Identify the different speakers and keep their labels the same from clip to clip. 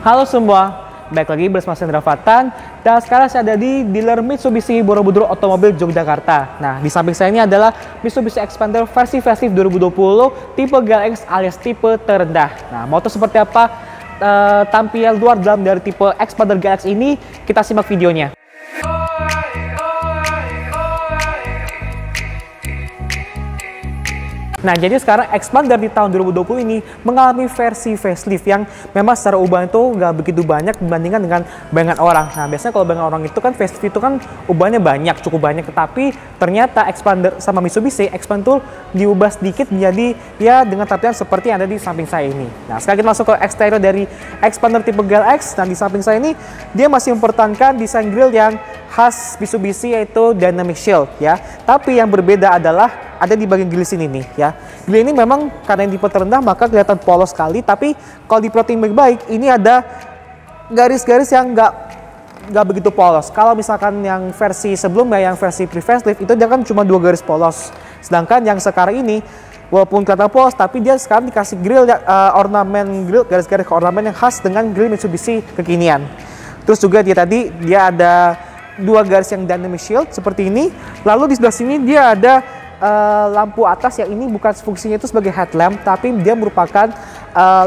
Speaker 1: Halo semua, baik lagi bersama saya Indra Fatan. Dan sekarang saya ada di dealer Mitsubishi Borobudur Otomobil Yogyakarta. Nah, di samping saya ini adalah Mitsubishi Xpander versi facelift 2020 tipe GLX alias tipe terendah. Nah, motor seperti apa tampilan luar dalam dari tipe Xpander GLX ini, kita simak videonya. Nah, jadi sekarang Xpander di tahun 2020 ini mengalami versi facelift yang memang secara ubahan itu nggak begitu banyak dibandingkan dengan bayangan orang. Nah, biasanya kalau bayangan orang itu kan facelift itu kan ubahannya banyak, cukup banyak. Tetapi ternyata Xpander sama Mitsubishi Xpander diubah sedikit menjadi ya dengan tampilan seperti yang ada di samping saya ini. Nah, sekarang kita masuk ke eksterior dari Xpander tipe GLX. Dan di samping saya ini dia masih mempertahankan desain grill yang khas Mitsubishi yaitu Dynamic Shield ya. Tapi yang berbeda adalah ada di bagian grill sini nih ya. Grill ini memang karena yang tipe terendah maka kelihatan polos sekali, tapi kalau diperhatiin baik-baik ini ada garis-garis yang nggak begitu polos. Kalau misalkan yang versi sebelumnya, yang versi pre-facelift itu dia kan cuma 2 garis polos. Sedangkan yang sekarang ini walaupun kelihatan polos, tapi dia sekarang dikasih grill ornamen grill, garis-garis ornamen yang khas dengan grill Mitsubishi kekinian. Terus juga dia ada 2 garis yang dynamic shield seperti ini. Lalu di sebelah sini dia ada lampu atas yang ini bukan fungsinya itu sebagai headlamp, tapi dia merupakan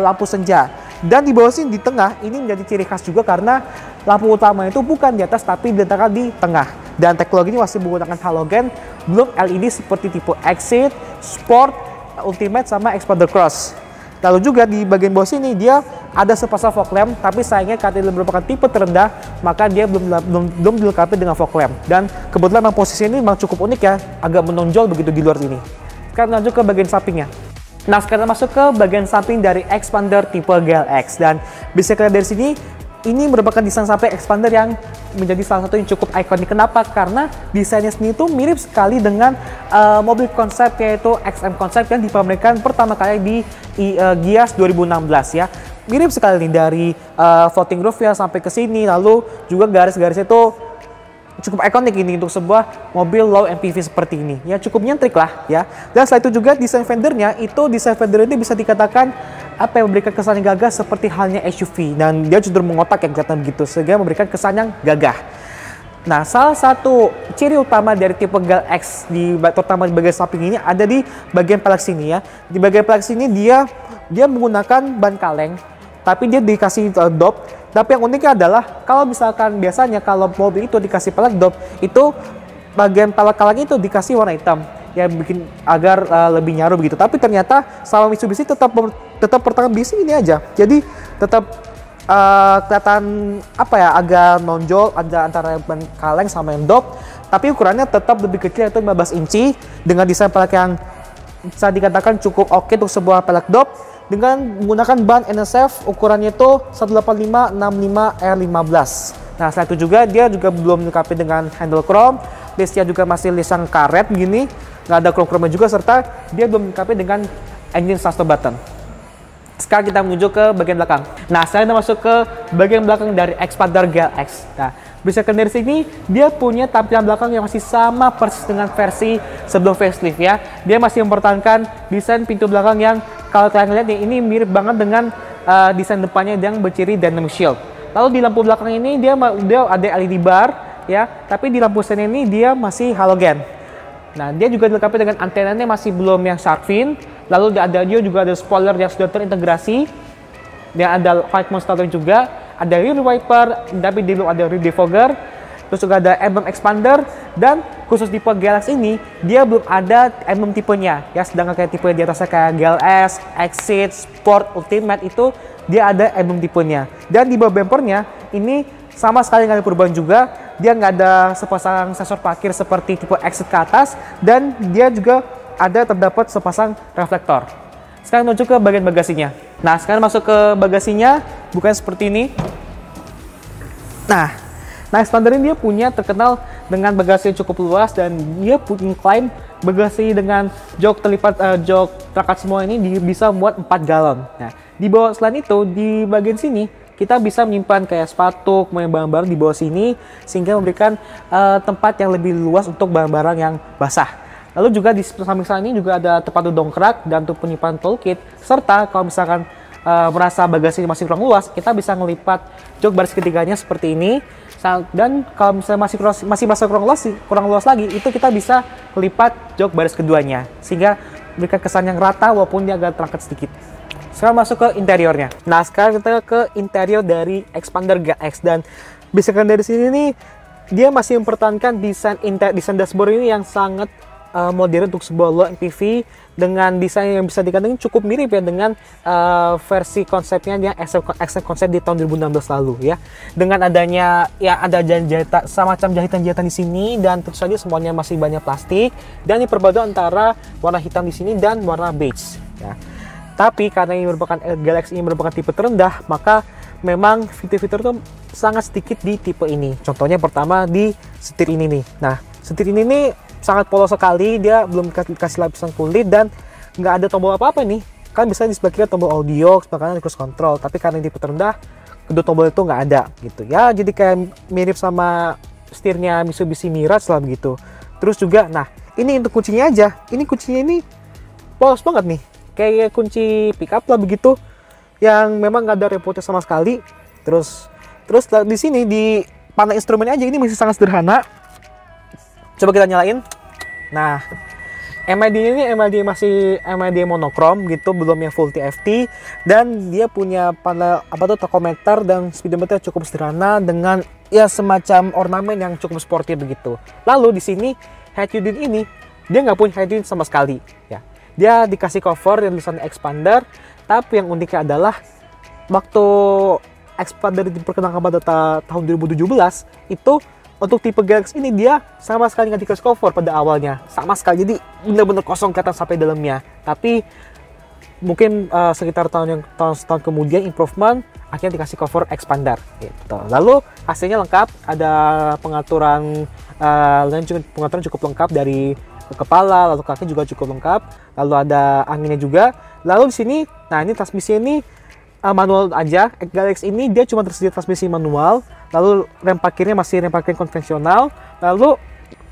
Speaker 1: lampu senja. Dan di bawah sini di tengah ini menjadi ciri khas juga karena lampu utama itu bukan di atas tapi diletakkan di tengah. Dan teknologi ini masih menggunakan halogen, belum LED seperti tipe Exit, Sport, Ultimate sama Xpander Cross. Lalu juga di bagian bawah sini dia ada sepasang fog lamp, tapi sayangnya karena dia merupakan tipe terendah, maka dia belum dilengkapi dengan fog lamp. Dan kebetulan memang posisi ini memang cukup unik ya, agak menonjol begitu di luar sini. Sekarang lanjut ke bagian sampingnya. Nah, sekarang masuk ke bagian samping dari Xpander tipe GLX. Dan bisa kalian dari sini, ini merupakan desain samping Xpander yang menjadi salah satu yang cukup ikonik. Kenapa? Karena desainnya sendiri itu mirip sekali dengan mobil konsep yaitu XM konsep yang dipamerkan pertama kali di Gias 2016 ya. Mirip sekali nih dari floating roof ya sampai ke sini, lalu juga garis-garisnya itu cukup ikonik ini untuk sebuah mobil low MPV seperti ini ya, cukup nyentrik lah ya. Dan selain itu juga desain fendernya itu, desain fender ini bisa dikatakan apa yang memberikan kesan yang gagah seperti halnya SUV, dan dia cenderung mengotak yang kelihatan begitu sehingga memberikan kesan yang gagah. Nah, salah satu ciri utama dari tipe GLX terutama di bagian samping ini ada di bagian pelek sini ya. Di bagian pelek sini dia menggunakan ban kaleng, tapi dia dikasih dop. Tapi yang uniknya adalah kalau misalkan biasanya kalau mobil itu dikasih pelek dop, itu bagian pelek kaleng itu dikasih warna hitam ya, bikin agar lebih nyaru begitu. Tapi ternyata sama Mitsubishi tetap pertahanan bisi ini aja. Jadi tetap kelihatan apa ya, agak nonjol ada antara ban kaleng sama yang dop, tapi ukurannya tetap lebih kecil yaitu 15 inci dengan desain pelek yang bisa dikatakan cukup oke untuk sebuah pelek dop dengan menggunakan ban NSF ukurannya itu 185/65R15. Nah, selain itu juga dia juga belum dilengkapi dengan handle chrome, listnya juga masih lisang karet begini, nggak ada chrome-chrome juga, serta dia belum dilengkapi dengan engine starter button. Sekarang kita menuju ke bagian belakang. Nah, sekarang kita masuk ke bagian belakang dari Xpander GLX. Nah, bisa kalian dari sini dia punya tampilan belakang yang masih sama persis dengan versi sebelum facelift ya. Dia masih mempertahankan desain pintu belakang yang kalau kalian lihat ini mirip banget dengan desain depannya yang berciri dynamic shield. Lalu di lampu belakang ini dia ada LED bar ya, tapi di lampu sen ini dia masih halogen. Nah, dia juga dilengkapi dengan antenanya masih belum yang shark fin. Lalu dia juga ada spoiler yang sudah terintegrasi. Dan ada white monster juga, ada rear wiper, tapi belum ada rear defogger. Terus juga ada emblem Xpander, dan khusus tipe GLX ini dia belum ada emblem tipenya ya. Sedangkan kayak tipe di atasnya kayak GLS, Exit, Sport, Ultimate itu dia ada emblem tipenya. Dan di bawah bumpernya ini sama sekali nggak ada perubahan juga. Dia nggak ada sepasang sensor parkir seperti tipe Exit ke atas, dan dia juga terdapat sepasang reflektor. Sekarang menuju ke bagian bagasinya. Nah, sekarang masuk ke bagasinya, bukan seperti ini. Nah, Xpander ini dia punya terkenal dengan bagasi yang cukup luas, dan dia punya klaim bagasi dengan jok terlipat, jok terangkat semua ini bisa muat 4 galon. Nah, di bawah selain itu di bagian sini kita bisa menyimpan kayak sepatu, kemudian barang-barang di bawah sini sehingga memberikan tempat yang lebih luas untuk barang-barang yang basah. Lalu juga di samping sana ini juga ada tempat dongkrak dan untuk penyimpanan toolkit, serta kalau misalkan merasa bagasi masih kurang luas, kita bisa ngelipat jok baris ketiganya seperti ini. Dan kalau misalnya masih merasa kurang luas lagi, itu kita bisa lipat jok baris keduanya sehingga berikan kesan yang rata walaupun dia agak terangkat sedikit. Sekarang masuk ke interiornya. Nah, sekarang kita ke interior dari Xpander GLX, dan bisikan dari sini nih, dia masih mempertahankan desain dashboard ini yang sangat modern untuk sebuah low MPV dengan desain yang bisa dikatakan cukup mirip ya dengan versi konsepnya yang XF konsep di tahun 2016 lalu ya. Dengan adanya ya ada jahitan semacam jahitan-jahitan di sini, dan tentu saja semuanya masih banyak plastik, dan ini perpaduan antara warna hitam di sini dan warna beige ya. Tapi karena ini merupakan GLX ini merupakan tipe terendah, maka memang fitur-fitur itu sangat sedikit di tipe ini. Contohnya pertama di setir ini nih. Nah, setir ini nih sangat polos sekali, dia belum kasih lapisan kulit dan nggak ada tombol apa-apa nih. Kan bisa di sebelah kiri tombol audio, sebelah kanan cruise control, tapi karena di tipe terendah, kedua tombol itu nggak ada gitu ya. Jadi kayak mirip sama setirnya Mitsubishi Mirage lah begitu. Terus juga, nah ini untuk kuncinya aja, ini kuncinya ini polos banget nih, kayak kunci pickup lah begitu, yang memang nggak ada repotnya sama sekali. Terus di sini di panel instrumen aja ini masih sangat sederhana. Coba kita nyalain. Nah, MID ini masih MID monokrom gitu, belum yang full TFT, dan dia punya panel tachometer dan speedometer cukup sederhana dengan ya semacam ornamen yang cukup sporty begitu. Lalu di sini head unit ini dia nggak punya head unit sama sekali ya. Dia dikasih cover yang tulisan Xpander, tapi yang uniknya adalah waktu Xpander diperkenalkan pada tahun 2017 itu, untuk tipe GLX ini dia sama sekali nggak dikasih cover pada awalnya, sama sekali. Jadi benar-benar kosong kelihatan sampai dalamnya. Tapi mungkin sekitar setahun kemudian improvement, akhirnya dikasih cover Xpander gitu. Lalu AC-nya lengkap, ada pengaturan cukup lengkap dari kepala, lalu kaki juga cukup lengkap. Lalu ada anginnya juga. Lalu di sini, nah ini transmisi ini manual aja. GLX ini dia cuma tersedia transmisi manual. Lalu rem parkirnya masih rem parkir konvensional. Lalu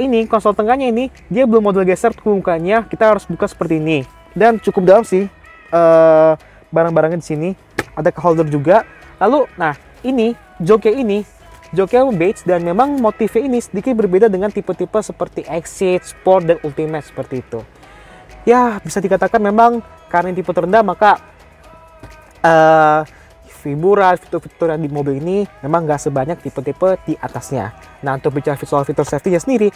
Speaker 1: ini konsol tengahnya ini dia belum model geser ke mukanya. Kita harus buka seperti ini. Dan cukup dalam sih barang-barangnya di sini. Ada cup holder juga. Lalu, nah ini joknya beige, dan memang motifnya ini sedikit berbeda dengan tipe-tipe seperti Exit, Sport, dan Ultimate seperti itu. Ya bisa dikatakan memang karena tipe terendah, maka hiburan, fitur-fitur yang di mobil ini memang nggak sebanyak tipe-tipe di atasnya. Nah, untuk bicara visual fitur safety-nya sendiri,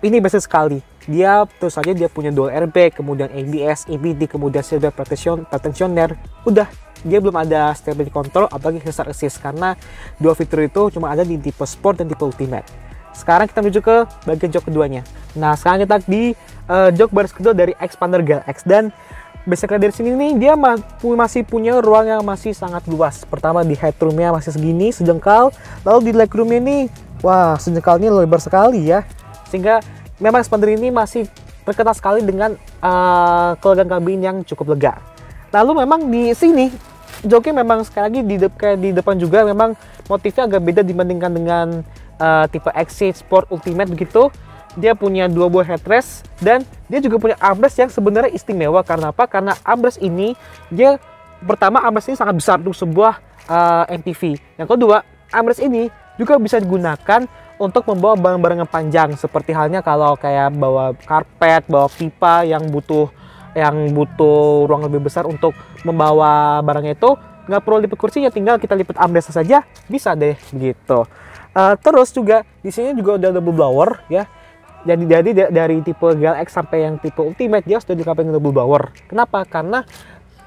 Speaker 1: ini basic sekali. Dia tentu saja dia punya dual airbag, kemudian ABS, EBD, kemudian seatbelt pretensioner. Udah, dia belum ada stability control apalagi hazard assist, karena dua fitur itu cuma ada di tipe sport dan tipe ultimate. Sekarang kita menuju ke bagian jok keduanya. Nah, sekarang kita di jok baris kedua dari Xpander GLX, dan basically dari sini nih dia masih punya ruang yang masih sangat luas. Pertama di headroomnya masih segini, sejengkal. Lalu di legroomnya ini, wah sejengkalnya lebar sekali ya. Sehingga memang Xpander ini masih terkenal sekali dengan kelegaan kabin yang cukup lega. Lalu memang di sini joknya memang sekali lagi di depan juga memang motifnya agak beda dibandingkan dengan tipe Exit, Sport, Ultimate begitu. Dia punya dua buah headrest, dan dia juga punya armrest yang sebenarnya istimewa. Karena apa? Karena armrest ini dia pertama armrest ini sangat besar untuk sebuah MPV. Yang kedua, armrest ini juga bisa digunakan untuk membawa barang-barang yang panjang, seperti halnya kalau kayak bawa karpet, bawa pipa yang butuh ruang lebih besar untuk membawa barangnya, itu nggak perlu lipat kursinya, tinggal kita lipat armrest saja bisa deh begitu. Terus juga di sini juga ada double blower ya. Jadi dari tipe GLX sampai yang tipe Ultimate dia sudah dilengkapi dengan double blower. Kenapa? Karena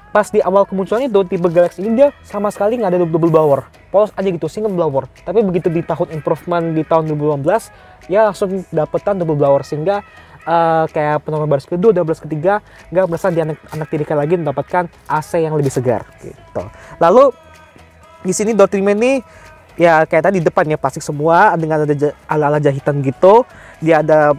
Speaker 1: pas di awal kemunculan itu tipe GLX ini dia sama sekali nggak ada double blower, polos aja gitu, single blower. Tapi begitu di tahun improvement di tahun 2015 ya langsung dapetan double blower, sehingga kayak penumpang baris kedua dan baris ketiga nggak merasa di anak tirikan lagi mendapatkan AC yang lebih segar gitu. Lalu di sini door trim ini ya kayak tadi depannya plastik semua dengan ada ala-ala jahitan gitu. Dia ada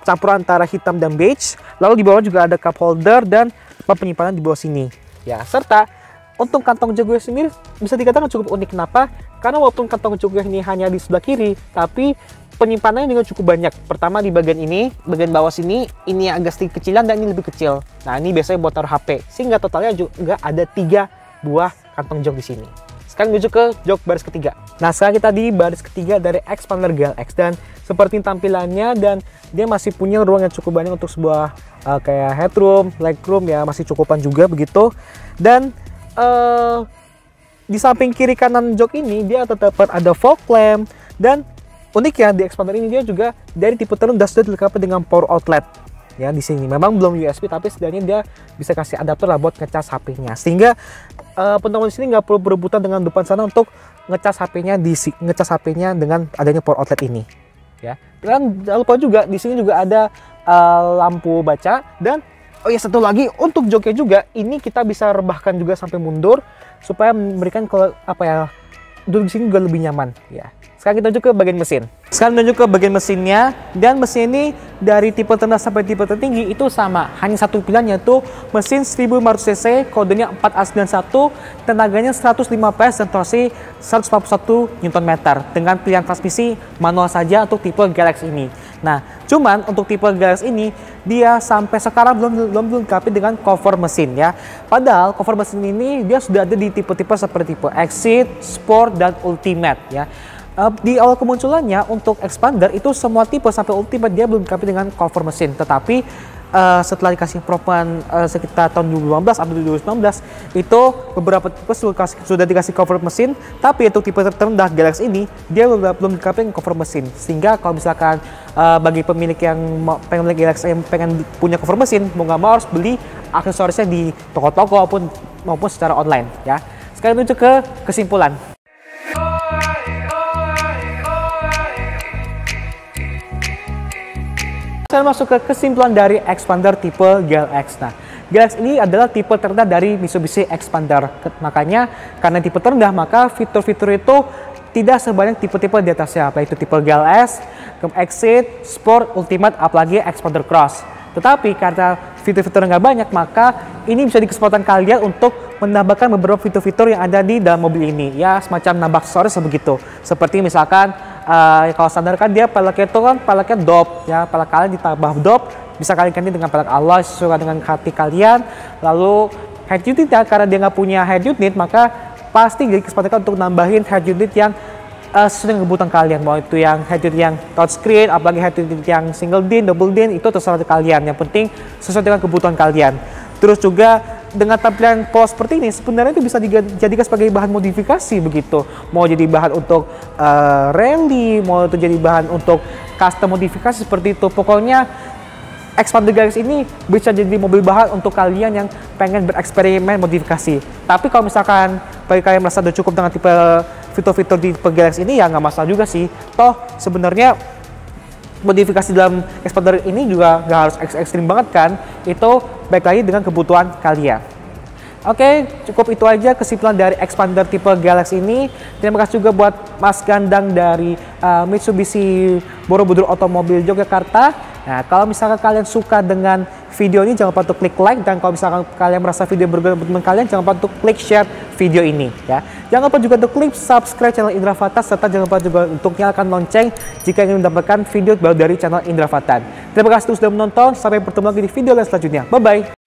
Speaker 1: campuran antara hitam dan beige. Lalu di bawah juga ada cup holder dan penyimpanan di bawah sini. Ya, serta untuk kantong joknya sendiri bisa dikatakan cukup unik. Kenapa? Karena walaupun kantong joknya ini hanya di sebelah kiri, tapi penyimpanannya juga cukup banyak. Pertama di bagian ini, bagian bawah sini, ini agak sedikit kecilan dan ini lebih kecil. Nah, ini biasanya buat taruh HP. Sehingga totalnya juga ada 3 buah kantong jok di sini. Sekarang menuju ke jok baris ketiga. Nah, sekarang kita di baris ketiga dari Xpander GLX, dan seperti tampilannya, dan dia masih punya ruang yang cukup banyak untuk sebuah kayak headroom, legroom ya, masih cukupan juga begitu. Dan di samping kiri kanan jok ini dia tetap ada fog lamp, dan uniknya di Xpander ini dia juga dari tipe terendah sudah dilengkapi dengan power outlet. Ya, di sini memang belum USB, tapi setidaknya dia bisa kasih adapter lah buat ngecas HP-nya, sehingga penonton di sini nggak perlu berebutan dengan depan sana untuk ngecas HP-nya dengan adanya power outlet ini. Ya, dan jangan lupa juga di sini juga ada lampu baca, dan oh ya, satu lagi untuk joknya juga ini kita bisa rebahkan juga sampai mundur supaya memberikan duduk di sini juga lebih nyaman ya. Sekarang kita menuju ke bagian mesin. Sekarang menuju ke bagian mesinnya, dan mesin ini dari tipe terendah sampai tipe tertinggi itu sama. Hanya satu pilihan, yaitu mesin 1500 cc, kodenya 4A91, tenaganya 105 PS dan torsi 141 Nm dengan pilihan transmisi manual saja untuk tipe GLX ini. Nah, cuman untuk tipe GLX ini dia sampai sekarang belum dilengkapi dengan cover mesin ya. Padahal cover mesin ini dia sudah ada di tipe-tipe seperti tipe Exit, Sport, dan Ultimate ya. Di awal kemunculannya untuk Xpander itu semua tipe sampai Ultimate dia belum dilengkapi dengan cover mesin, tetapi setelah dikasih improvemen sekitar tahun 2015 atau 2019 itu beberapa tipe sudah dikasih cover mesin, tapi untuk tipe terendah GLX ini dia belum dilengkapi cover mesin, sehingga kalau misalkan bagi pemilik yang pengen beli GLX yang pengen punya cover mesin, mau nggak mau harus beli aksesorisnya di toko-toko maupun secara online ya. Sekarang menuju ke kesimpulan. Saya masuk ke kesimpulan dari Xpander tipe GLX. Nah, GLX ini adalah tipe terendah dari Mitsubishi Xpander. Makanya karena tipe terendah, maka fitur-fitur itu tidak sebanyak tipe-tipe di atasnya, yaitu tipe GLS, Exit, Sport, Ultimate, apalagi Xpander Cross. Tetapi karena fitur-fitur nggak banyak, maka ini bisa jadi kesempatan kalian untuk menambahkan beberapa fitur-fitur yang ada di dalam mobil ini. Ya, semacam nambah aksesoris begitu. Seperti misalkan kalau standar kan dia peleknya itu kan peleknya dop ya, pelek kalian ditambah dop, bisa kalian ganti dengan pelek alloy sesuai dengan hati kalian. Lalu head unit ya, karena dia nggak punya head unit, maka pasti jadi kesempatan untuk nambahin head unit yang sesuai dengan kebutuhan kalian, mau itu yang head unit yang touchscreen, apalagi head unit yang single din, double din, itu terserah kalian. Yang penting sesuai dengan kebutuhan kalian. Terus juga dengan tampilan polos seperti ini sebenarnya itu bisa dijadikan sebagai bahan modifikasi begitu. Mau jadi bahan untuk rally, mau itu jadi bahan untuk custom modifikasi seperti itu. Pokoknya Xpander GLX ini bisa jadi mobil bahan untuk kalian yang pengen bereksperimen modifikasi. Tapi kalau misalkan bagi kalian merasa udah cukup dengan tipe fitur-fitur di tipe GLX ini, ya nggak masalah juga sih. Toh sebenarnya modifikasi dalam Xpander ini juga nggak harus ekstrim banget kan. Itu baik lagi dengan kebutuhan kalian. Oke, cukup itu aja kesimpulan dari Xpander tipe GLX ini. Terima kasih juga buat Mas Gandang dari Mitsubishi Borobudur Otomobil Yogyakarta. Nah, kalau misalkan kalian suka dengan video ini, jangan lupa untuk klik like, dan kalau misalkan kalian merasa video berguna buat teman kalian, jangan lupa untuk klik share video ini ya. Jangan lupa juga untuk klik subscribe channel Indra Fatan, serta jangan lupa juga untuk nyalakan lonceng jika ingin mendapatkan video baru dari channel Indra Fatan. Terima kasih sudah menonton, sampai bertemu lagi di video selanjutnya. Bye bye.